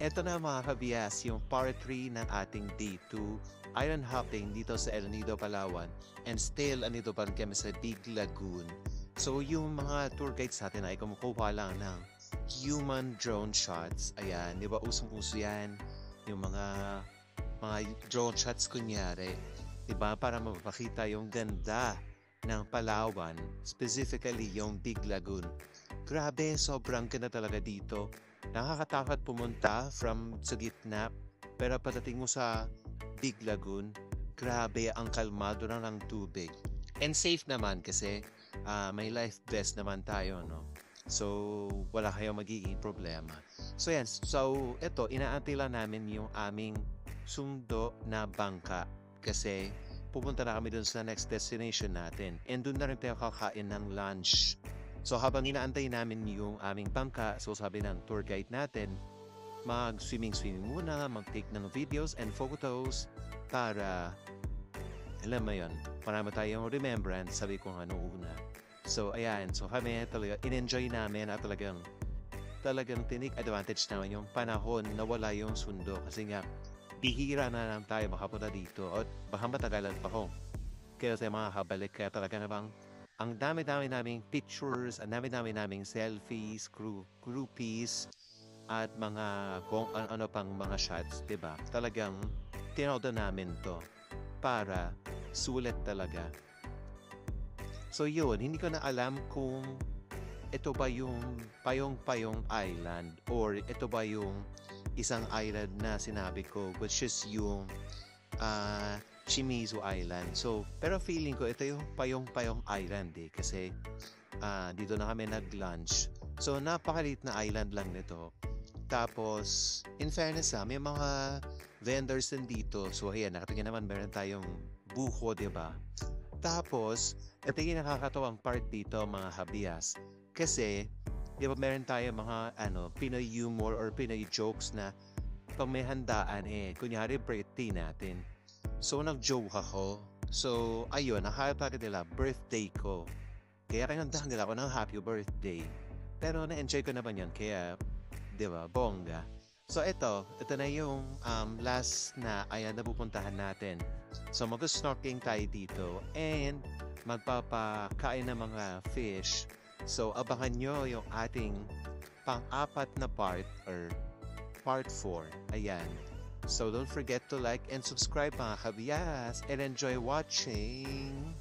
Eto na mga kabiyas, yung part 3 ng ating day 2 island hopping dito sa El Nido, Palawan. And still, andito pa rin kami sa Big Lagoon. So yung mga tour guides natin ay kumukuha lang ng human drone shots. Ayan, di ba usong-uso yan? Yung mga drone shots kunyari. Di ba? Para mapakita yung ganda ng Palawan, specifically yung Big Lagoon. Grabe, sobrang ganda talaga dito. Nakakatakot pumunta from sa gitna, pero pagdating mo sa Big Lagoon, grabe ang kalmado na ng tubig. And safe naman kasi may life vest naman tayo, no? So, wala kayong magiging problema. So, yan. So, ito, inaantay lang namin yung aming sundo na bangka kasi pupunta na kami dun sa next destination natin. And dun na rin tayo kakain ng lunch. So habang inaantay namin yung aming bangka, so sabi ng tour guide natin, mag-swimming muna, mag-take ng videos and photos para, alam mo yun, marami tayong remembrance, sabi kong ano una. So ayan, so kami talaga, in-enjoy namin at talagang tinik advantage naman yung panahon na wala yung sundo kasi nga, bihira na lang tayo makapunta dito at baka matagalan pa ko. Kaya tayo makakabalik, kaya talaga namang ang dami-dami naming pictures, ang dami-dami naming selfies, groupies, at mga kung ano pang mga shots, di ba? Talagang tinodo namin to para sulit talaga. So yun, hindi ko na alam kung ito ba yung Payong-Payong Island or ito ba yung isang island na sinabi ko, which is yung Shimizu Island. So, pero feeling ko ito yung Payong-Payong Island kasi dito na kami nag-lunch. So, napakaliit na island lang nito. Tapos, in fairness may mga vendors din dito. So, ayan, nakatingin naman meron tayong buko, di ba? Tapos, ito yung nakakatawang part dito, mga habiyas. Kasi, di ba meron tayong mga Pinoy humor or Pinoy jokes na pag may handaan kunyari birthday natin. So, nag-joke ako. So, ayun, nakakatakin nila, birthday ko. Kaya kinantahan nila ako ng happy birthday. Pero na-enjoy ko naman yun, kaya, di ba, bongga. So, ito na yung last na ayan na pupuntahan natin. So, mag-snorkeling tayo dito and magpapakain ng mga fish. So, abangan nyo yung ating pang-apat na part or part 4. Ayan. So don't forget to like and subscribe mga kabiyas and enjoy watching!